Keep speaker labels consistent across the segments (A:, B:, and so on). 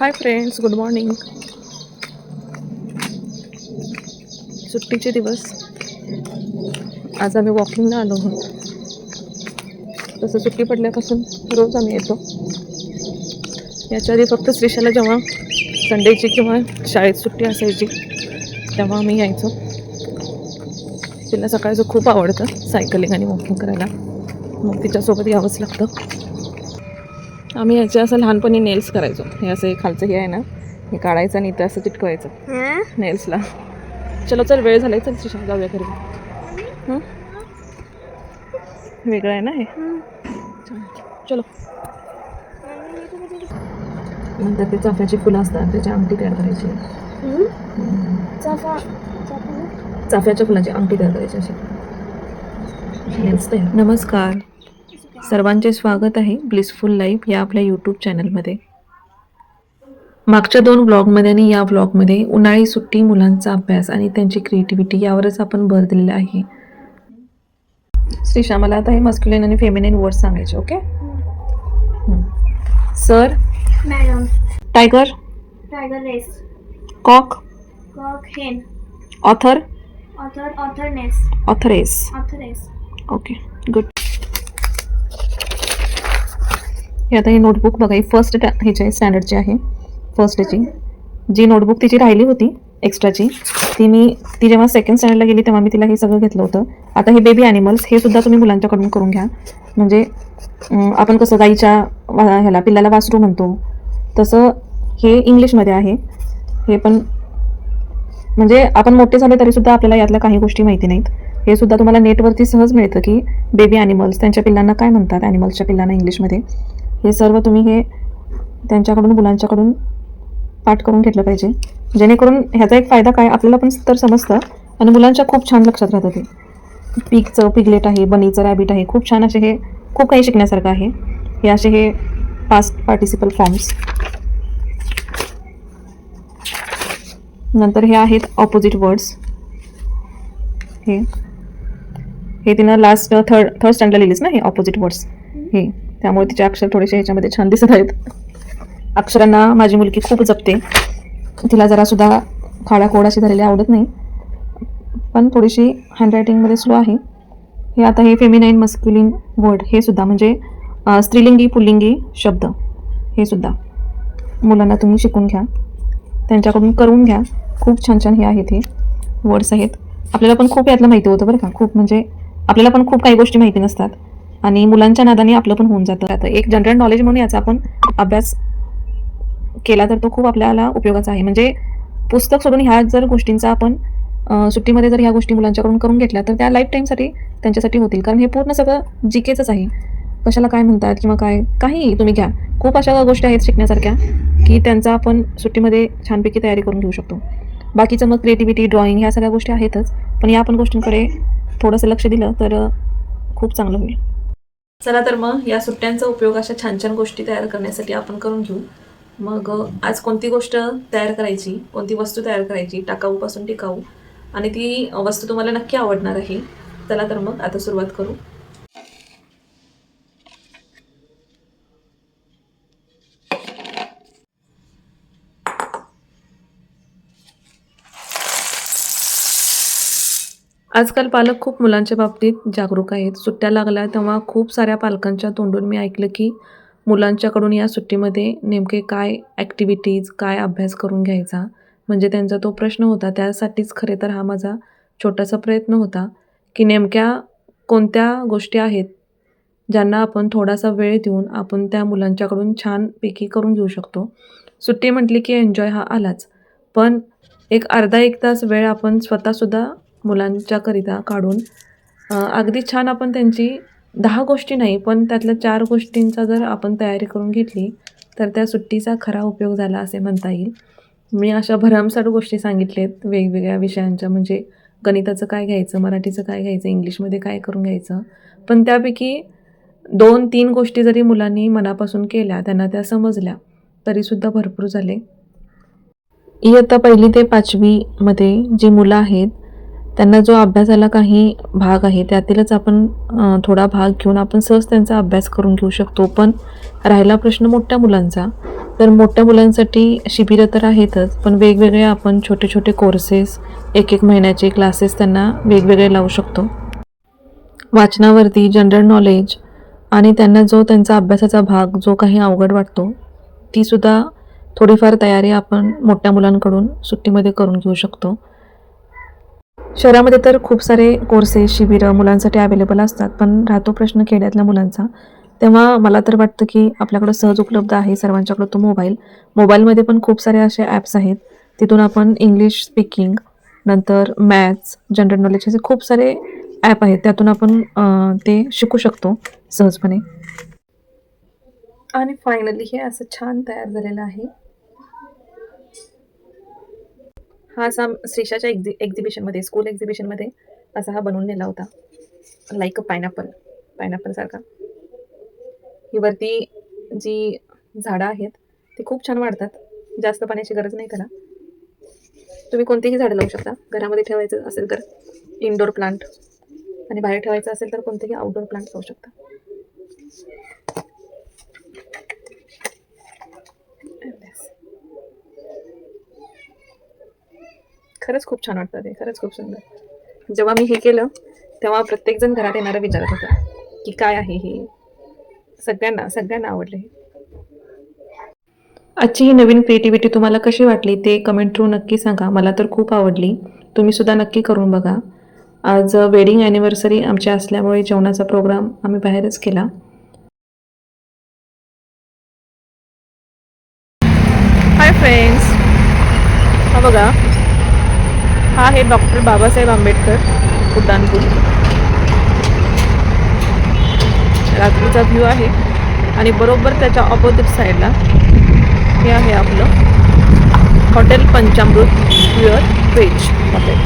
A: Hi friends, good morning. सुट्टीचे दिवस. आज आम्ही वॉकिंगला आलो आहोत. तसं सुट्टी पडल्यापासून रोज आम्ही येतो. याच्या आधी फक्त श्रीशाला जेव्हा संडेची किंवा शाळेत सुट्टी असायची तेव्हा आम्ही यायचो. तिला सकाळचं खूप आवडतं सायकलिंग आणि वॉकिंग करायला, मग तिच्यासोबत यावंच लागतं. आम्ही याचे असं लहानपणी नेल्स करायचो. हे असं खालचं हे आहे ना, हे काढायचं आणि इथं असं चिटकवायचं नेल्सला. चलो चल, वेळ झालाय, चल श्रीशा जाऊया घरी. वेगळं आहे ना हे. चलो. नंतर ते चाफ्याची फुलं असतात, त्याची आमटी तयार करायची. चाफ्याच्या फुलांची आमटी तयार करायची अशी. नेल्स तयार. नमस्कार, सर्वांचे स्वागत आहे ब्लिसफुल लाईफ या आपल्या यूट्यूब चॅनलमध्ये. मागच्या 2 व्लॉगमध्ये आणि या व्लॉगमध्ये उन्हाळी सुट्टी, मुलांचा अभ्यास आणि त्यांची क्रिएटिव्हिटी यावरच आपण भर दिलेला आहे. श्रीशा, मला आता हे मस्क्युलिन आणि फेमिनिन वर्ड्स सांगायचे. Okay. Sir,
B: madam.
A: Tiger,
B: tigress.
A: Cock,
B: cock hen.
A: Author,
B: author authoress.
A: Authoress.
B: Authoress.
A: Okay, good. हे आता ही नोटबुक बघा, ही फर्स्ट ह्याची स्टँडर्डची आहे. फर्स्ट ह्याची जी नोटबुक तिची राहिली होती एक्स्ट्राची, ती जेव्हा सेकंड स्टँडर्डला गेली तेव्हा मी तिला हे सगळं घेतलं होतं. आता हे बेबी ॲनिमल्स हे सुद्धा तुम्ही मुलांच्याकडून करून घ्या. म्हणजे आपण कसं गाईच्या ह्याला पिल्लाला वासरू म्हणतो, तसं हे इंग्लिशमध्ये आहे. हे पण म्हणजे आपण मोठे झाले तरीसुद्धा आपल्याला यातल्या काही गोष्टी माहिती नाहीत. हे सुद्धा तुम्हाला नेटवरती सहज मिळतं की बेबी ॲनिमल्स त्यांच्या पिल्लांना काय म्हणतात, ॲनिमल्सच्या पिल्लांना इंग्लिशमध्ये. हे सर्व तुम्ही हे त्यांच्याकडून मुलांच्याकडून पाठ करून घेतलं पाहिजे, जेणेकरून ह्याचा एक फायदा काय आपल्याला पण तर समजतं आणि मुलांच्या खूप छान लक्षात राहतं. ते पिगचं पिगलेट आहे, बनीचं रॅबिट आहे, खूप छान असे हे खूप काही शिकण्यासारखं आहे. हे असे हे पास्ट पार्टिसिपल फॉर्म्स. नंतर हे आहेत ऑपोजिट वर्ड्स. हे तिनं लास्ट थर्ड स्टँडर्डला लिहिलीस ना, हे ऑपोजिट वर्ड्स. हे त्यामुळे तिचे अक्षर थोडेसे ह्याच्यामध्ये छान दिसत आहेत. अक्षरांना माझी मुलगी खूप जपते. तिला जरासुद्धा खाडाखोड अशी झालेली आवडत नाही, पण थोडीशी हँडरायटिंगमध्ये स्लो आहे. हे आता हे फेमिनाईन मस्क्युलिन वर्ड हे सुद्धा म्हणजे स्त्रीलिंगी पुल्लिंगी शब्द हे सुद्धा मुलांना तुम्ही शिकून घ्या, त्यांच्याकडून करून घ्या. खूप छान छान हे आहेत, हे वर्ड्स आहेत. आपल्याला पण खूप यातलं माहिती होतं बरं का. खूप म्हणजे आपल्याला पण खूप काही गोष्टी माहिती नसतात आणि मुलांच्या नादाने आपलं पण होऊन जातं. आता एक जनरल नॉलेज म्हणून याचा आपण अभ्यास केला तर तो खूप आपल्याला उपयोगाचा आहे. म्हणजे पुस्तक सोडून ह्या जर गोष्टींचा आपण सुट्टीमध्ये जर ह्या गोष्टी मुलांच्याकडून करून घेतल्या तर त्या लाईफ टाईमसाठी त्यांच्यासाठी होतील. कारण हे पूर्ण सगळं जीकेचंच आहे. कशाला काय म्हणतात किंवा काही तुम्ही घ्या. खूप अशा गोष्टी आहेत शिकण्यासारख्या की त्यांचा आपण सुट्टीमध्ये छानपैकी तयारी करून घेऊ शकतो. बाकीचं मग क्रिएटिव्हिटी, ड्रॉइंग ह्या सगळ्या गोष्टी आहेतच, पण या आपण गोष्टींकडे थोडंसं लक्ष दिलं तर खूप चांगलं होईल. चला तर मग या सुट्ट्यांचा उपयोग अशा छान छान गोष्टी तयार करण्यासाठी आपण करून घेऊ. मग आज कोणती गोष्ट तयार करायची, कोणती वस्तू तयार करायची टाकाऊपासून टिकाऊ, आणि ती वस्तू तुम्हाला नक्की आवडणार आहे. चला तर मग आता सुरुवात करू. आजकाल पालक खूप मुलांच्या बाबतीत जागरूक आहेत. सुट्ट्या लागल्या तेव्हा खूप साऱ्या पालकांच्या तोंडून मी ऐकलं की मुलांच्याकडून या सुट्टीमध्ये नेमके काय ॲक्टिव्हिटीज, काय अभ्यास करून घ्यायचा, म्हणजे त्यांचा तो प्रश्न होता. त्यासाठीच खरे तर हा माझा छोटासा प्रयत्न होता की नेमक्या कोणत्या गोष्टी आहेत ज्यांना आपण थोडासा वेळ देऊन आपण त्या मुलांच्याकडून छानपैकी करून घेऊ शकतो. सुट्टी म्हटली की एन्जॉय हा आलाच, पण एक अर्धा 1 तास वेळ आपण स्वतःसुद्धा मुलांच्याकरिता काढून अगदी छान आपण त्यांची 10 गोष्टी नाही पण त्यातल्या 4 गोष्टींचा जर आपण तयारी करून घेतली तर त्या सुट्टीचा खरा उपयोग झाला असे म्हणता येईल. मी अशा भरमसाठ गोष्टी सांगितलेत वेगवेगळ्या विषयांच्या, म्हणजे गणिताचं काय घ्यायचं, मराठीचं काय घ्यायचं, इंग्लिशमध्ये काय करून घ्यायचं, पण त्यापैकी 2-3 गोष्टी जरी मुलांनी मनापासून केल्या, त्यांना त्या समजल्या, तरीसुद्धा भरपूर झाले. इयत्ता 1ली ते 5वीमध्ये जी मुलं आहेत त्यांना जो अभ्यासाला काही भाग आहे त्यातीलच आपण थोडा भाग घेऊन आपण सहज त्यांचा अभ्यास करून घेऊ शकतो. पण राहिला प्रश्न मोठ्या मुलांचा, तर मोठ्या मुलांसाठी शिबिरं तर आहेतच, पण वेगवेगळे आपण छोटे छोटे कोर्सेस, एक एक महिन्याचे क्लासेस त्यांना वेगवेगळे लावू शकतो. वाचनावरती जनरल नॉलेज आणि त्यांना जो त्यांचा अभ्यासाचा भाग जो काही अवघड वाटतो, तीसुद्धा थोडीफार तयारी आपण मोठ्या मुलांकडून सुट्टीमध्ये करून घेऊ शकतो. शहरामध्ये तर खूप सारे कोर्सेस, शिबिरं मुलांसाठी अवेलेबल असतात, पण राहतो प्रश्न खेड्यातल्या मुलांचा. तेव्हा मला तर वाटतं की आपल्याकडं सहज उपलब्ध आहे सर्वांच्याकडं तो मोबाईल. मोबाईलमध्ये पण खूप सारे असे ॲप्स आहेत, तिथून आपण इंग्लिश स्पीकिंग, नंतर मॅथ्स, जनरल नॉलेज असे खूप सारे ॲप आहेत, त्यातून आपण ते शिकू शकतो सहजपणे. आणि फायनली हे असं छान तयार झालेलं आहे. हा असा श्रीषाच्या एक्झिबिशनमध्ये, स्कूल एक्झिबिशनमध्ये असा हा बनवून नेला होता, लाईक अ पायनॅपल सारखा. ही वरती जी झाडं आहेत ती खूप छान वाढतात, जास्त पाण्याची गरज नाही त्याला. तुम्ही कोणतीही झाडं लावू शकता. घरामध्ये ठेवायचं असेल तर इनडोअर प्लांट, आणि बाहेर ठेवायचं असेल तर कोणतेही आउटडोअर प्लांट लावू शकता. खरंच खूप छान वाटतं ते, खरंच खूप सुंदर. जेव्हा मी हे केलं तेव्हा प्रत्येकजण घरात येणारा विचारत होता की काय आहे हे. सगळ्यांना आवडले. आजची ही नवीन क्रिएटिव्हिटी तुम्हाला कशी वाटली ते कमेंट थ्रू नक्की सांगा. मला तर खूप आवडली. तुम्ही सुद्धा नक्की करून बघा. आज वेडिंग ॲनिव्हर्सरी आमची असल्यामुळे जेवणाचा प्रोग्राम आम्ही बाहेरच केला. हाय फ्रेंड्स, हा बघा, हा आहे डॉक्टर बाबासाहेब आंबेडकर उड्डाणपूल. रात्रीचा व्ह्यू आहे आणि बरोबर त्याच्या ऑपोजिट साईडला हे आहे आपलं हॉटेल पंचामृत प्युअर व्हेज हॉटेल.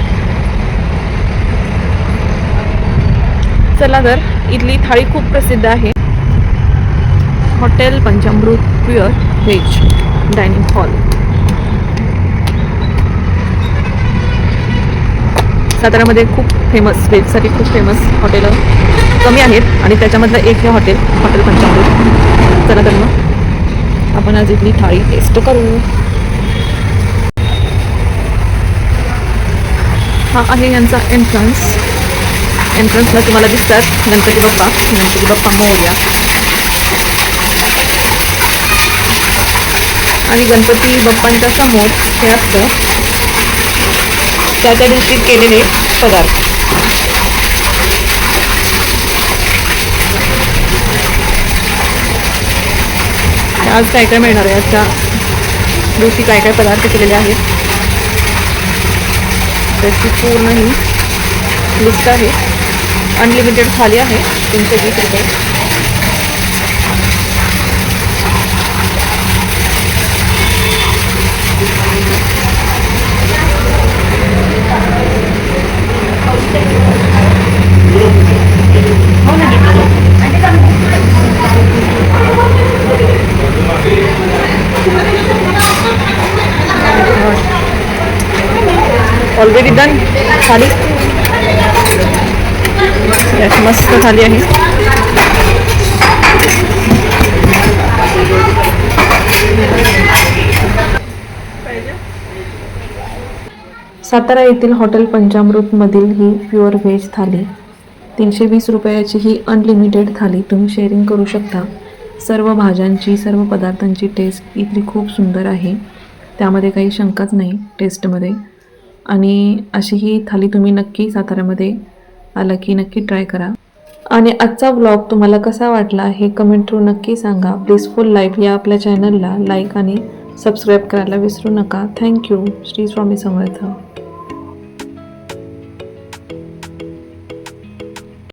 A: चला तर, इथली थाळी खूप प्रसिद्ध आहे. हॉटेल पंचामृत प्युअर व्हेज डायनिंग हॉल. साताऱ्यामध्ये खूप फेमस, व्हेजसाठी खूप फेमस हॉटेलं कमी आहेत आणि त्याच्यामधलं एक हे हॉटेल पंचामृत. चला तर मग आपण आज इथली थाळी टेस्ट करू. हा आहे यांचा एंट्रन्सला तुम्हाला दिसतात गणपती बाप्पा मोरया. आणि गणपती बाप्पांच्या समोर हे असतं त्या दिवशी केलेले पदार्थ. आज काय काय मिळणार आहे, आजच्या दिवशी काय काय पदार्थ केलेले आहेत त्याची पूर्ण ही लिस्ट आहे. अनलिमिटेड थाली आहे 320 रुपये. ऑलरेडी डन थाली. मस्त थाली आहे. सातारा येथील हॉटेल पंचामृतमधील ही प्युअर व्हेज थाली 320 रुपयाची. ही अनलिमिटेड थाली तुम्ही शेअरिंग करू शकता. सर्व भाज्यांची, सर्व पदार्थांची टेस्ट इथली खूप सुंदर आहे, त्यामध्ये काही शंकाच नाही टेस्टमध्ये. आणि अशी ही थाली तुम्ही नक्की साताऱ्यामध्ये आला की नक्की ट्राय करा. आणि आजचा व्लॉग तुम्हाला कसा वाटला हे कमेंट थ्रू नक्की सांगा. ब्लिसफुल लाईफ या आपल्या चॅनलला लाईक आणि सबस्क्राईब करायला विसरू नका. थँक्यू. श्री स्वामी समर्थ.